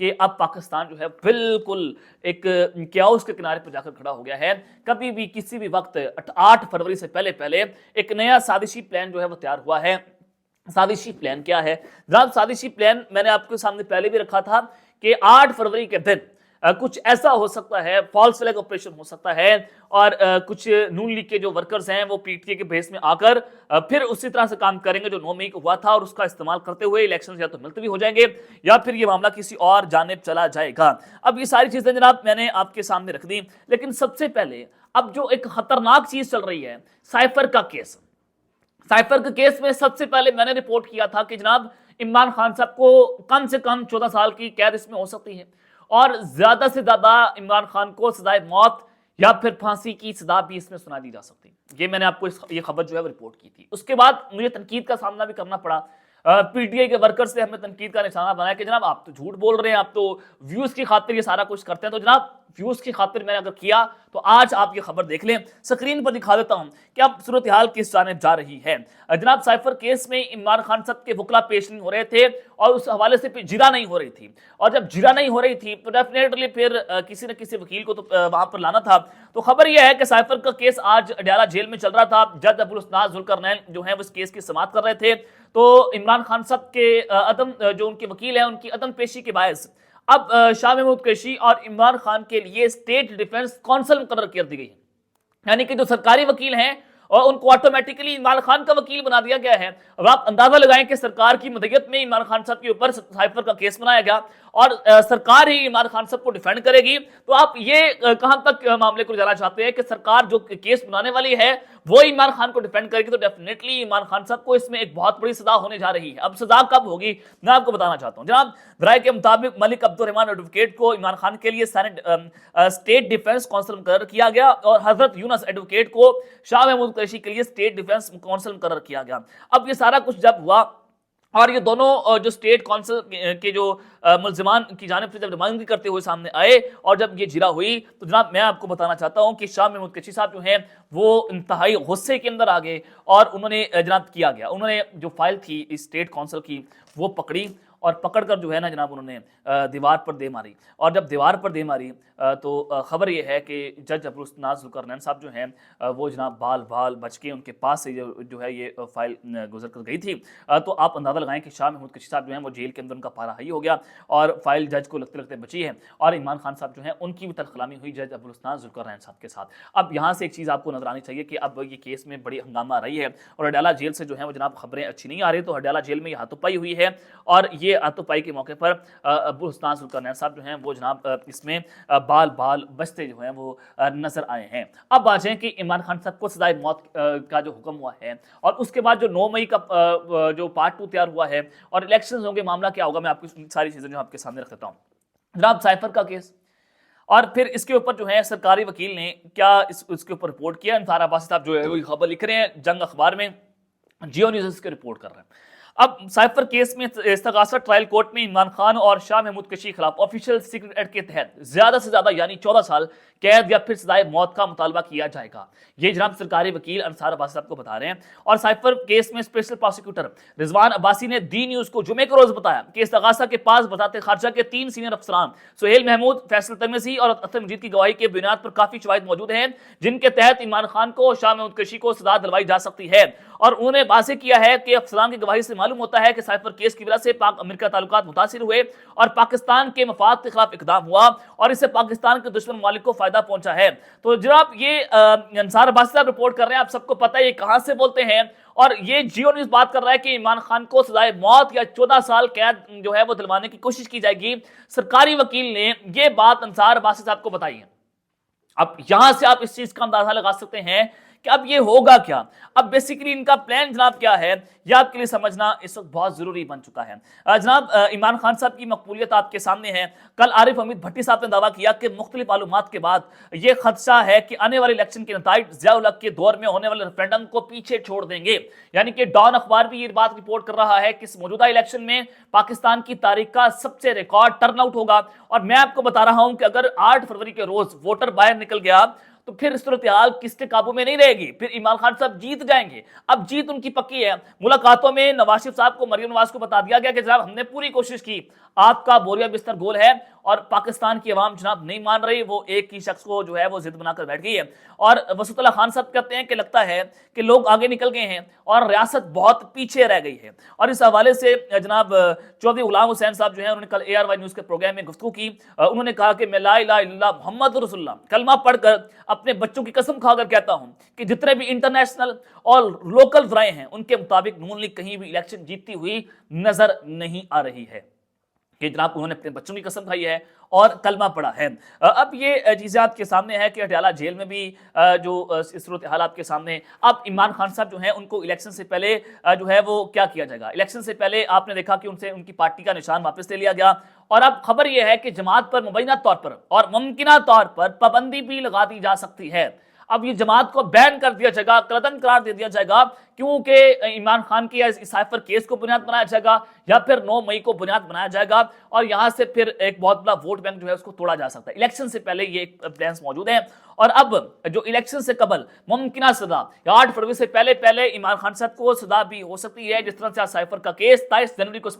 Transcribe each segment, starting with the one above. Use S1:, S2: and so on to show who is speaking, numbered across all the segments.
S1: کہ اب پاکستان جو ہے بالکل ایک کیاؤس کے کنارے پر جا کر کھڑا ہو گیا ہے. کبھی بھی کسی بھی وقت 8 فروری سے پہلے ایک نیا سازشی پلان جو ہے وہ تیار ہوا ہے. سازشی پلان کیا ہے جناب؟ سازشی پلان میں نے آپ کے سامنے پہلے بھی رکھا تھا کہ 8 فروری کے دن کچھ ایسا ہو سکتا ہے، فالس فلیگ آپریشن ہو سکتا ہے، اور کچھ نون لیگ کے جو ورکرز ہیں وہ پی ٹی اے کے بیس میں آ کر پھر اسی طرح سے کام کریں گے جو 9 مئی کو ہوا تھا، اور اس کا استعمال کرتے ہوئے الیکشن یا تو ملتوی ہو جائیں گے یا پھر یہ معاملہ کسی اور جانب چلا جائے گا. اب یہ ساری چیزیں جناب میں نے آپ کے سامنے رکھ دی، لیکن سب سے پہلے اب جو ایک خطرناک چیز چل رہی ہے، سائفر کا کیس. سائفر کے کیس میں سب سے پہلے میں نے رپورٹ کیا تھا کہ جناب عمران خان صاحب کو کم سے کم 14 سال کی قید اس میں ہو سکتی ہے، اور زیادہ سے زیادہ عمران خان کو سزائے موت یا پھر پھانسی کی سزا بھی اس میں سنا دی جا سکتی. یہ میں نے آپ کو یہ خبر جو ہے رپورٹ کی تھی. اس کے بعد مجھے تنقید کا سامنا بھی کرنا پڑا. پی ٹی آئی کے ورکر سے ہمیں تنقید کا نشانہ بنایا کہ جناب آپ تو جھوٹ بول رہے ہیں، آپ تو ویوز کی خاطر یہ سارا کچھ کرتے ہیں. تو جناب ویوز کی خاطر میں نے اگر کیا تو آج آپ یہ خبر دیکھ لیں، سکرین پر دکھا دیتا ہوں کہ اب صورتحال کس جانب جا رہی ہے. جناب سائفر کیس میں عمران خان صاحب کے وکلا پیش نہیں ہو رہے تھے، اور اس حوالے سے پھر جرا نہیں ہو رہی تھی، اور جب جرا نہیں ہو رہی تھی تو ڈیفینیٹلی پھر کسی نہ کسی وکیل کو تو وہاں پر لانا تھا. تو خبر یہ ہے کہ سائفر کا کیس آج اڈیالہ جیل میں چل رہا تھا. جج ابوالحسنات ذوالقرنین جو ہیں وہ اس کیس کی سماعت کر رہے تھے. تو عمران خان صاحب کے عدم جو ان کے وکیل ہیں ان کی عدم پیشی کے باعث اب شاہ محمود قریشی اور عمران خان کے لیے اسٹیٹ ڈیفنس کونسل مقرر کر دی گئی ہے. یعنی کہ جو سرکاری وکیل ہیں اور ان کو آٹومیٹکلی عمران خان کا وکیل بنا دیا گیا ہے. اب آپ اندازہ لگائیں کہ سرکار کی مدعیت میں عمران خان صاحب کے اوپر سائفر کا کیس بنایا گیا اور سرکار ہی عمران خان صاحب کو ڈیفینڈ کرے گی. تو آپ یہ کہاں تک معاملے کو جانا چاہتے ہیں کہ سرکار جو کیس بنانے والی ہے وہ عمران خان کو ڈیفینڈ کرے گی؟ تو ڈیفینیٹلی عمران خان صاحب کو اس میں ایک بہت بڑی سزا ہونے جا رہی ہے. اب سزا کب ہوگی میں آپ کو بتانا چاہتا ہوں. جناب رائے کے مطابق ملک عبدالرحمان ایڈوکیٹ کو عمران خان کے لیے سینٹ اسٹیٹ ڈیفنس کونسل مقرر کیا گیا، اور حضرت یونس ایڈوکیٹ کو شاہ محمود قریشی کے لیے اسٹیٹ ڈیفنس کونسل مقرر کیا گیا. اب یہ سارا کچھ جب ہوا اور یہ دونوں جو اسٹیٹ کونسل کے جو ملزمان کی جانب سے جب نمائندگی کرتے ہوئے سامنے آئے اور جب یہ جرا ہوئی، تو جناب میں آپ کو بتانا چاہتا ہوں کہ شاہ محمود قریشی صاحب جو ہیں وہ انتہائی غصے کے اندر آ گئے، اور انہوں نے جناب کیا گیا، انہوں نے جو فائل تھی اسٹیٹ کونسل کی وہ پکڑی، اور پکڑ کر جو ہے نا جناب انہوں نے دیوار پر دے ماری. اور جب دیوار پر دے ماری تو خبر یہ ہے کہ جج ابوالحسنات ذوالقرنین صاحب جو ہیں وہ جناب بال بچ کے ان کے پاس سے جو ہے یہ فائل گزر کر گئی تھی. تو آپ اندازہ لگائیں کہ شاہ محمود قریشی صاحب جو ہیں وہ جیل کے اندر ان کا پارا ہائی ہو گیا، اور فائل جج کو لگتے لگتے بچی ہے، اور عمران خان صاحب جو ہیں ان کی بھی تلخلامی ہوئی جج ابوالحسنات ذوالقرنین صاحب کے ساتھ. اب یہاں سے ایک چیز آپ کو نظر آنی چاہیے کہ اب یہ کیس میں بڑی ہنگامہ آ رہی ہے، اور اڈیالہ جیل سے جو ہے وہ جناب خبریں اچھی نہیں آ رہی. تو اڈیالہ جیل میں یہ ہاتھوں پائی ہوئی ہے، اور یہ ہاتھوں پائی کے موقع پر ابوالحسنات ذوالقرنین صاحب جو ہیں وہ جناب اس میں بال بچتے جو ہیں وہ نظر آئے ہیں. اب آ جائیں کہ عمران خان صاحب کو سزائے موت کا جو حکم ہوا ہے، اور اس کے بعد جو 9 مئی کا جو پارٹ 2 تیار ہوا ہے اور الیکشنز ہوں گے، معاملہ کیا ہوگا میں آپ کو ساری چیزیں جو آپ کے سامنے رکھ دیتا ہوں. جناب سائفر کا کیس، اور پھر اس کے اوپر جو ہے سرکاری وکیل نے کیا اس کے اوپر رپورٹ کیا. انصار عباسی صاحب جو ہے وہ خبر لکھ رہے ہیں جنگ اخبار میں، جیو نیوز اس کے رپورٹ کر رہے ہیں. اب سائفر کیس میں استغاثہ ٹرائل کورٹ میں عمران خان اور شاہ محمود قریشی کے خلاف آفیشیل سیکرٹ ایکٹ کے تحت زیادہ سے زیادہ یعنی 14 سال قید یا پھر سزائے موت کا مطالبہ کیا جائے گا. یہ جناب سرکاری وکیل انصار عباسی صاحب کو بتا رہے ہیں. اور سائفر کیس میں اسپیشل پروسیکیوٹر رضوان عباسی نے دی نیوز کو جمعے کے روز بتایا کہ استغاثہ کے پاس وزارت خارجہ کے 3 سینئر افسران سہیل محمود، فیصل تمیزی اور اطہر مجید کی گواہی کے بنیاد پر کافی شواہد موجود ہیں جن کے تحت عمران خان کو اور شاہ محمود قریشی کو سزا دلوائی جا سکتی ہے. اور انہوں نے واضح کیا ہے کہ افسران کی گواہی سے معلوم ہوتا ہے کہ سائفر کیس کی وجہ سے پاک امریکہ تعلقات متاثر ہوئے اور پاکستان کے مفاد کے خلاف اقدام ہوا، اور اس سے پاکستان کے دشمن ممالک کو فائدہ پہنچا ہے. تو جناب یہ انصار عباسی صاحب رپورٹ کر رہے ہیں، آپ سب کو پتہ ہے یہ کہاں سے بولتے ہیں، اور یہ جیو نیوز بات کر رہا ہے کہ عمران خان کو سزائے موت یا 14 سال قید جو ہے وہ دلوانے کی کوشش کی جائے گی. سرکاری وکیل نے یہ بات انصار عباسی صاحب کو بتائی ہے. اب یہاں سے آپ اس چیز کا اندازہ لگا سکتے ہیں کہ اب یہ ہوگا کیا. اب بیسیکلی ان کا پلان جناب کیا ہے یہ آپ کے لیے سمجھنا اس وقت بہت ضروری بن چکا ہے. جناب عمران خان صاحب کی مقبولیت آپ کے سامنے ہے. کل عارف حمید بھٹی صاحب نے دعویٰ کیا کہ مختلف معلومات کے بعد یہ خدشہ ہے کہ آنے والے الیکشن کے نتائج ضیاء الحق کے دور میں ہونے والے ریفرینڈم کو پیچھے چھوڑ دیں گے. یعنی کہ ڈان اخبار بھی یہ بات رپورٹ کر رہا ہے کہ اس موجودہ الیکشن میں پاکستان کی تاریخ کا سب سے ریکارڈ ٹرن آؤٹ ہوگا. اور میں آپ کو بتا رہا ہوں کہ اگر 8 فروری کے روز ووٹر باہر نکل گیا تو پھر صورتحال کس کے قابو میں نہیں رہے گی, پھر عمران خان صاحب جیت جائیں گے. اب جیت ان کی پکی ہے. ملاقاتوں میں نواز شریف صاحب کو, مریم نواز کو بتا دیا گیا کہ جناب ہم نے پوری کوشش کی, آپ کا بوریا بستر گول ہے, اور پاکستان کی عوام جناب نہیں مان رہی, وہ ایک ہی شخص کو جو ہے وہ ضد بنا کر بیٹھ گئی ہے. اور وسعت اللہ خان صاحب کہتے ہیں کہ لگتا ہے کہ لوگ آگے نکل گئے ہیں اور ریاست بہت پیچھے رہ گئی ہے. اور اس حوالے سے جناب چودھری غلام حسین صاحب جو ہیں انہوں نے کل ARY نیوز کے پروگرام میں گفتگو کی. انہوں نے کہا کہ میں لا الہ الا اللہ محمد رسول اللہ کلمہ پڑھ کر اپنے بچوں کی قسم کھا کر کہتا ہوں کہ جتنے بھی انٹرنیشنل اور لوکل ذرائع ہیں ان کے مطابق نون لیگ کہیں بھی الیکشن جیتتی ہوئی نظر نہیں آ رہی ہے. کہ جناب انہوں نے اپنے بچوں کی قسم کھائی ہے اور کلمہ پڑھا ہے. اب یہ چیزیں آپ کے سامنے ہے کہ اٹیالہ جیل میں بھی جو صورتحال آپ کے سامنے. اب عمران خان صاحب جو ہیں ان کو الیکشن سے پہلے جو ہے وہ کیا کیا جائے گا. الیکشن سے پہلے آپ نے دیکھا کہ ان سے ان کی پارٹی کا نشان واپس لے لیا گیا, اور اب خبر یہ ہے کہ جماعت پر مبینہ طور پر اور ممکنہ طور پر پابندی بھی لگا دی جا سکتی ہے. اب یہ جماعت کو بین کر دیا جائے گا, قلعتن قرار دے دیا جائے گا, کیونکہ عمران خان کی سائفر کیس کو بنیاد بنایا جائے گا, یا پھر 9 مئی کو بنیاد بنایا جائے گا, اور یہاں سے پھر ایک بہت بڑا ووٹ بینک جو ہے اس کو توڑا جا سکتا ہے. الیکشن سے پہلے یہ ایک پلانس موجود ہیں. اور اب جو الیکشن سے قبل ممکنہ سزا 8 فروری سے پہلے عمران خان صاحب کو سزا بھی ہو سکتی ہے, جس طرح سے سائفر کا کیس 23 جنوری کو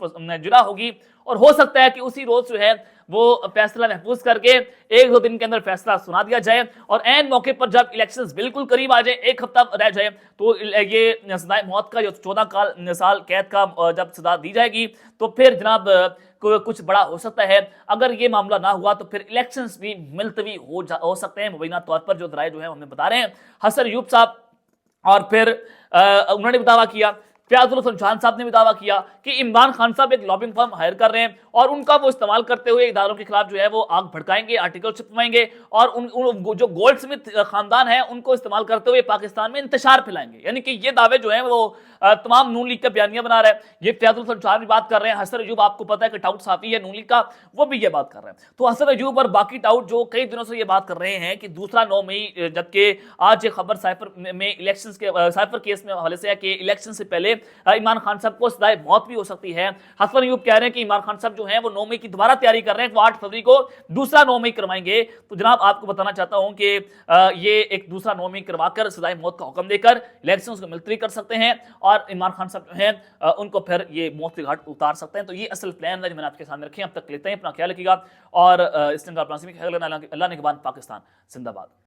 S1: جرا ہوگی, اور ہو سکتا ہے کہ اسی روز جو ہے وہ فیصلہ محفوظ کر کے 1-2 دن کے اندر فیصلہ سنا دیا جائے, اور عین موقع پر جب الیکشنز بالکل قریب آ جائیں, 1 ہفتہ رہ جائے, تو یہ سزائے موت کا جو 14 سال قید کا جب سزا دی جائے گی تو پھر جناب کچھ بڑا ہو سکتا ہے. اگر یہ معاملہ نہ ہوا تو پھر الیکشنز بھی ملتوی ہو سکتے ہیں, مبینہ طور پر جو ذرائع جو ہیں ہمیں بتا رہے ہیں. حسن ایوب صاحب اور پھر انہوں نے بھی دعویٰ کیا, فیاض الحسن چوہان صاحب نے بھی دعویٰ کیا کہ عمران خان صاحب ایک لابنگ فرم ہائر کر رہے ہیں, اور ان کا وہ استعمال کرتے ہوئے اداروں کے خلاف جو ہے وہ آگ بھڑکائیں گے, آرٹیکل چھپوائیں گے, اور جو گولڈ سمتھ خاندان ہے ان کو استعمال کرتے ہوئے پاکستان میں انتشار پھیلائیں گے. یعنی کہ یہ دعوے جو ہیں وہ تمام نون لیگ کا بیانیہ بنا رہا ہے. یہ فیاض الحسن چوہان بھی بات کر رہے ہیں, حسن ایوب آپ کو پتا ہے کہ ٹاؤٹ صحافی ہے نون لیگ کا, وہ بھی یہ بات کر رہے ہیں. تو حسن ایوب اور باقی ٹاؤٹ جو کئی دنوں سے یہ بات کر رہے ہیں کہ دوسرا 9 مئی, جبکہ آج یہ خبر سائفر میں الیکشنز کے سائفر کیس میں حوالے سے ہے کہ الیکشن سے پہلے عمران خان صاحب کو سزائے موت بھی ہو سکتی ہے. حسن ایوب کہہ رہے ہیں کہ عمران خان صاحب جو ہیں وہ 9 مئی کی دوبارہ تیاری کر رہے ہیں, وہ 8 فروری کو دوسرا 9 مئی کروائیں گے. تو جناب آپ کو بتانا چاہتا ہوں کہ یہ ایک دوسرا 9 مئی کروا کر سزائے موت کا حکم دے کر الیکشنز کو ملتوی کر سکتے ہیں, اور عمران خان صاحب جو ہیں ان کو پھر یہ موت کے گھاٹ اتار سکتے ہیں. تو یہ اصل پلان ہے جو میں نے آپ کے سامنے رکھے ہیں. اب تک لیتے ہیں, اپنا خیال رکھیے گا, اور اس نے اللہ نے کے بعد پاکستان زندہ باد.